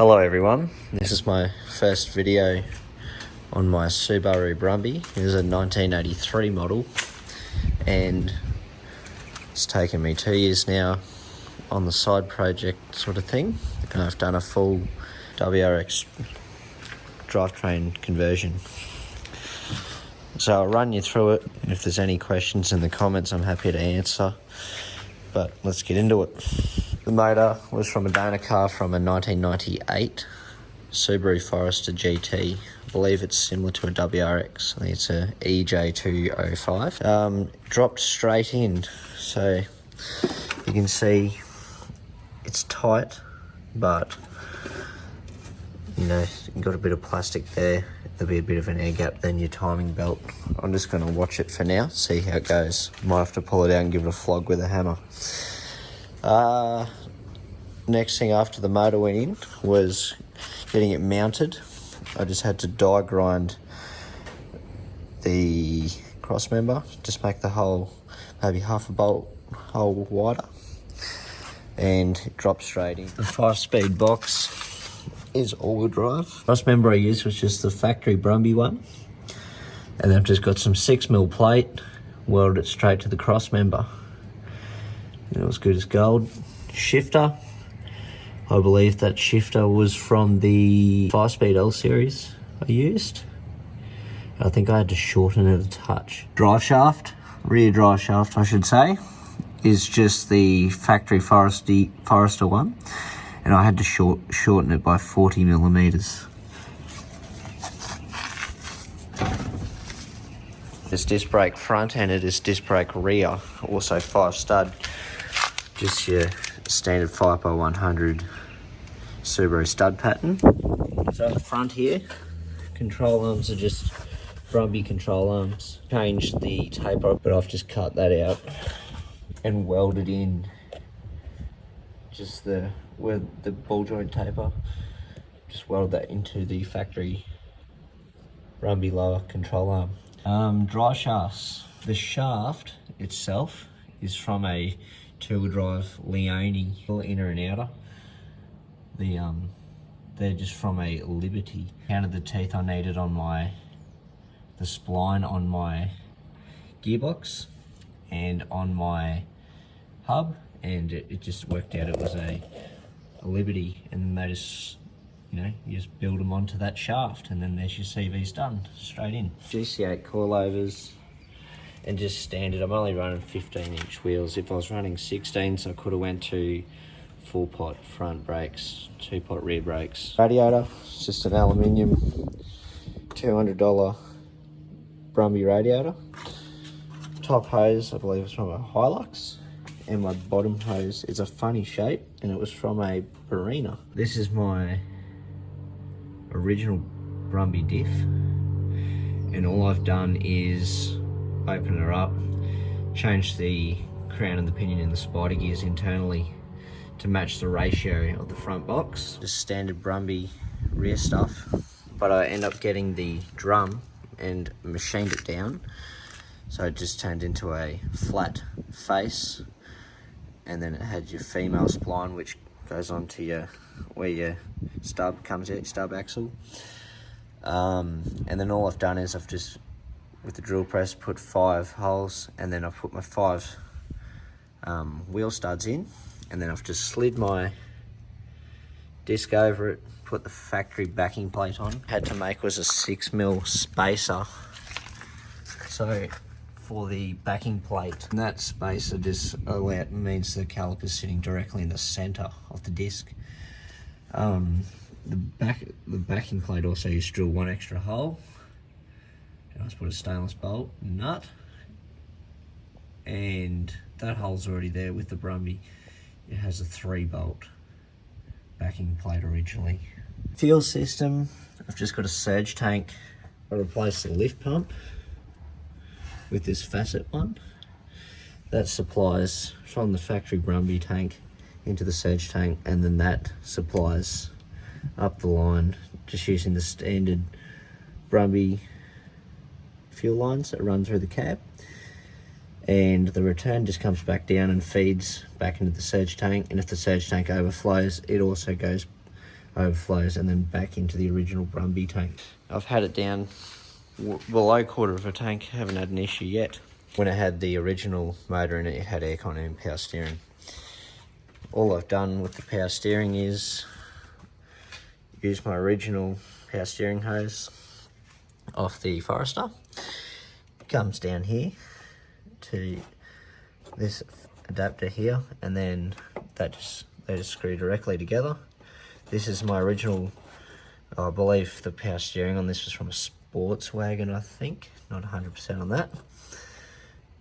Hello everyone, this is my first video on my Subaru Brumby. It is a 1983 model and it's taken me 2 years now on the side project sort of thing, and I've done a full WRX drivetrain conversion. So I'll run you through it. If there's any questions in the comments, I'm happy to answer, but let's get into it. The motor was from a donor car from a 1998 Subaru Forester GT. I believe it's similar to a WRX. I think it's a EJ205. Dropped straight in, so you can see it's tight, but you know, you've got a bit of plastic there. There'll be a bit of an air gap, then your timing belt. I'm just going to watch it for now, see how it goes. Might have to pull it out and give it a flog with a hammer. Next thing after the motor went in was getting it mounted. I just had to die grind the cross member, just make the hole maybe half a bolt hole wider, and it dropped straight in. The 5-speed box is all-wheel drive. Cross member I used was just the factory Brumby one, and I've just got some 6mm plate, welded it straight to the cross member. It was good as gold. Shifter, I believe that shifter was from the 5-speed L series I used. I think I had to shorten it a touch. Drive shaft, rear drive shaft I should say, is just the factory Forester one, and I had to shorten it by 40mm. It's disc brake front and it is disc brake rear, also 5 stud. Just your standard 5x100 Subaru stud pattern. So at the front here, control arms are just Brumby control arms. Changed the taper, but I've just cut that out and welded in just where the ball joint taper. Just welded that into the factory Brumby lower control arm. Drive shafts. The shaft itself is from a 2-wheel drive Leone, inner and outer. They're just from a Liberty. Counted the teeth I needed on the spline on my gearbox and on my hub, and it just worked out it was a Liberty, and they just, you know, you just build them onto that shaft, and then there's your CVs done, straight in. GC8 coilovers. And just standard, I'm only running 15-inch wheels. If I was running 16s, I could have went to 4-pot front brakes, 2-pot rear brakes. Radiator, it's just an aluminium $200 Brumby radiator. Top hose, I believe it's from a Hilux. And my bottom hose is a funny shape, and it was from a Barina. This is my original Brumby diff. And all I've done is open her up, change the crown and the pinion and the spider gears internally to match the ratio of the front box. Just standard Brumby rear stuff, but I end up getting the drum and machined it down, so it just turned into a flat face, and then it had your female spline which goes on to where your stub comes out, your stub axle. And then all I've done is I've just, with the drill press, put 5 holes, and then I've put my 5 wheel studs in, and then I've just slid my disc over it, put the factory backing plate on. Had to make was a 6mm spacer, so for the backing plate, and that spacer just means the caliper's sitting directly in the center of the disc. The backing plate also used to drill 1 extra hole. I just put a stainless bolt nut, and that hole's already there with the Brumby. It has a 3-bolt backing plate originally. Fuel system, I've just got a surge tank. I replaced the lift pump with this facet one. That supplies from the factory Brumby tank into the surge tank, and then that supplies up the line, just using the standard Brumby fuel lines that run through the cab, and the return just comes back down and feeds back into the surge tank, and if the surge tank overflows, it also goes overflows, and then back into the original Brumby tank. I've had it down below quarter of a tank, haven't had an issue yet. When it had the original motor in it, it had aircon and power steering. All I've done with the power steering is use my original power steering hose off the Forester. It comes down here to this adapter here, and then they just screw directly together. This is my original, I believe the power steering on this was from a sports wagon, I think, not 100% on that,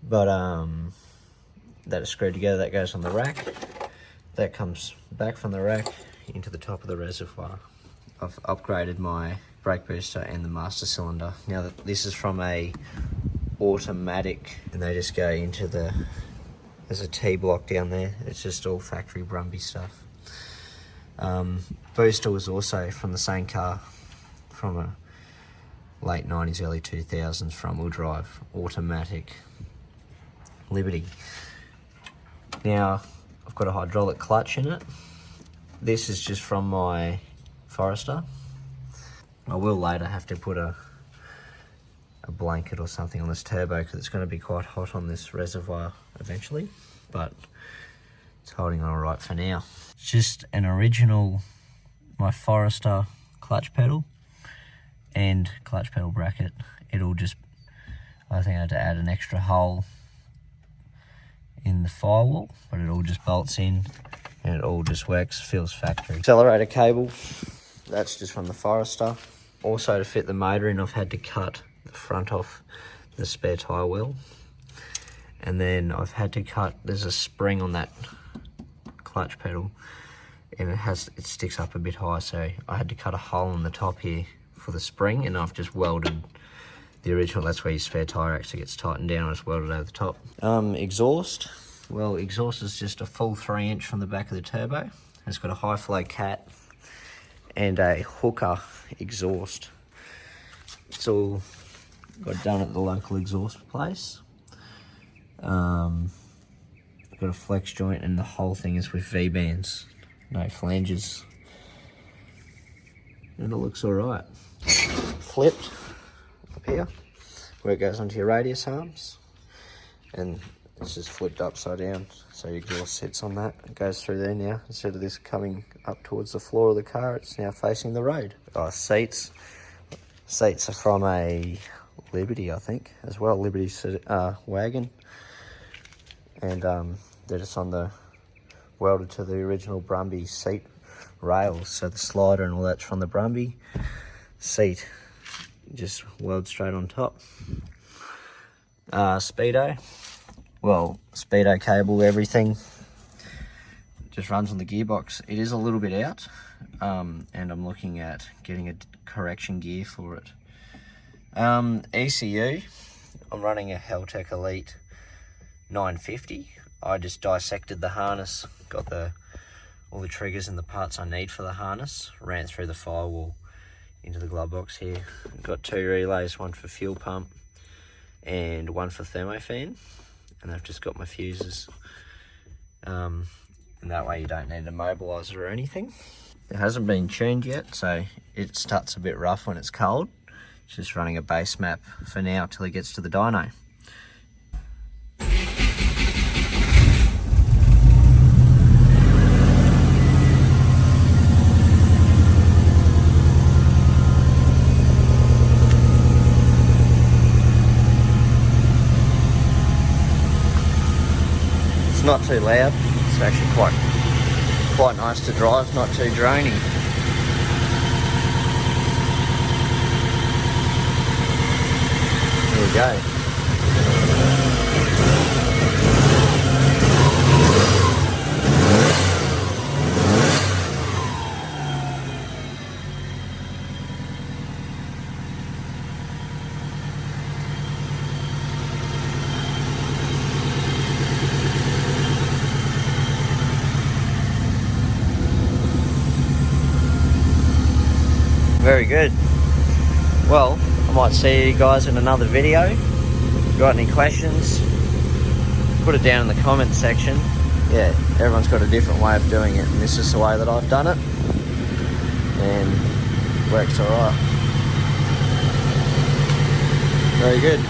but that is screwed together. That goes on the rack, that comes back from the rack into the top of the reservoir. I've upgraded my brake booster and the master cylinder. Now that this is from a automatic, and they just go into there's a T-block down there. It's just all factory Brumby stuff. Booster was also from the same car, from a late 90s, early 2000s front wheel drive, automatic Liberty. Now, I've got a hydraulic clutch in it. This is just from my Forester. I will later have to put a blanket or something on this turbo because it's going to be quite hot on this reservoir eventually, but it's holding on all right for now. It's just an original, my Forester clutch pedal and clutch pedal bracket. It'll just, I think I had to add an extra hole in the firewall, but it all just bolts in and it all just works, feels factory. Accelerator cable, that's just from the Forester. Also, to fit the motor in, I've had to cut the front off the spare tyre wheel, and then I've had to cut, there's a spring on that clutch pedal and it sticks up a bit high, so I had to cut a hole in the top here for the spring, and I've just welded the original, that's where your spare tyre actually gets tightened down. I just welded over the top. Exhaust, well, exhaust is just a full 3-inch from the back of the turbo. It's got a high flow cat and a hooker exhaust. It's all got done at the local exhaust place. Got a flex joint, and the whole thing is with V-bands, no flanges, and it looks all right. Flipped up here where it goes onto your radius arms, and it's just flipped upside down, so your exhaust sits on that. It goes through there now. Instead of this coming up towards the floor of the car, it's now facing the road. Seats are from a Liberty, I think, as well. Liberty wagon, and they're just on the welded to the original Brumby seat rails. So the slider and all that's from the Brumby seat, just weld straight on top. Speedo, well, speedo cable, everything just runs on the gearbox. It is a little bit out, and I'm looking at getting a correction gear for it. ECU, I'm running a Heltec Elite 950. I just dissected the harness, got all the triggers and the parts I need for the harness, ran through the firewall into the glove box here. Got 2 relays, one for fuel pump and one for thermofan, and I've just got my fuses, and that way you don't need a mobiliser or anything. It hasn't been tuned yet, so it starts a bit rough when it's cold. It's just running a base map for now till it gets to the dyno. It's not too loud. It's actually quite nice to drive, not too drony. There we go. Very good. Well, I might see you guys in another video. If you got any questions, put it down in the comments section. Yeah, everyone's got a different way of doing it, and this is the way that I've done it. and works alright. Very good.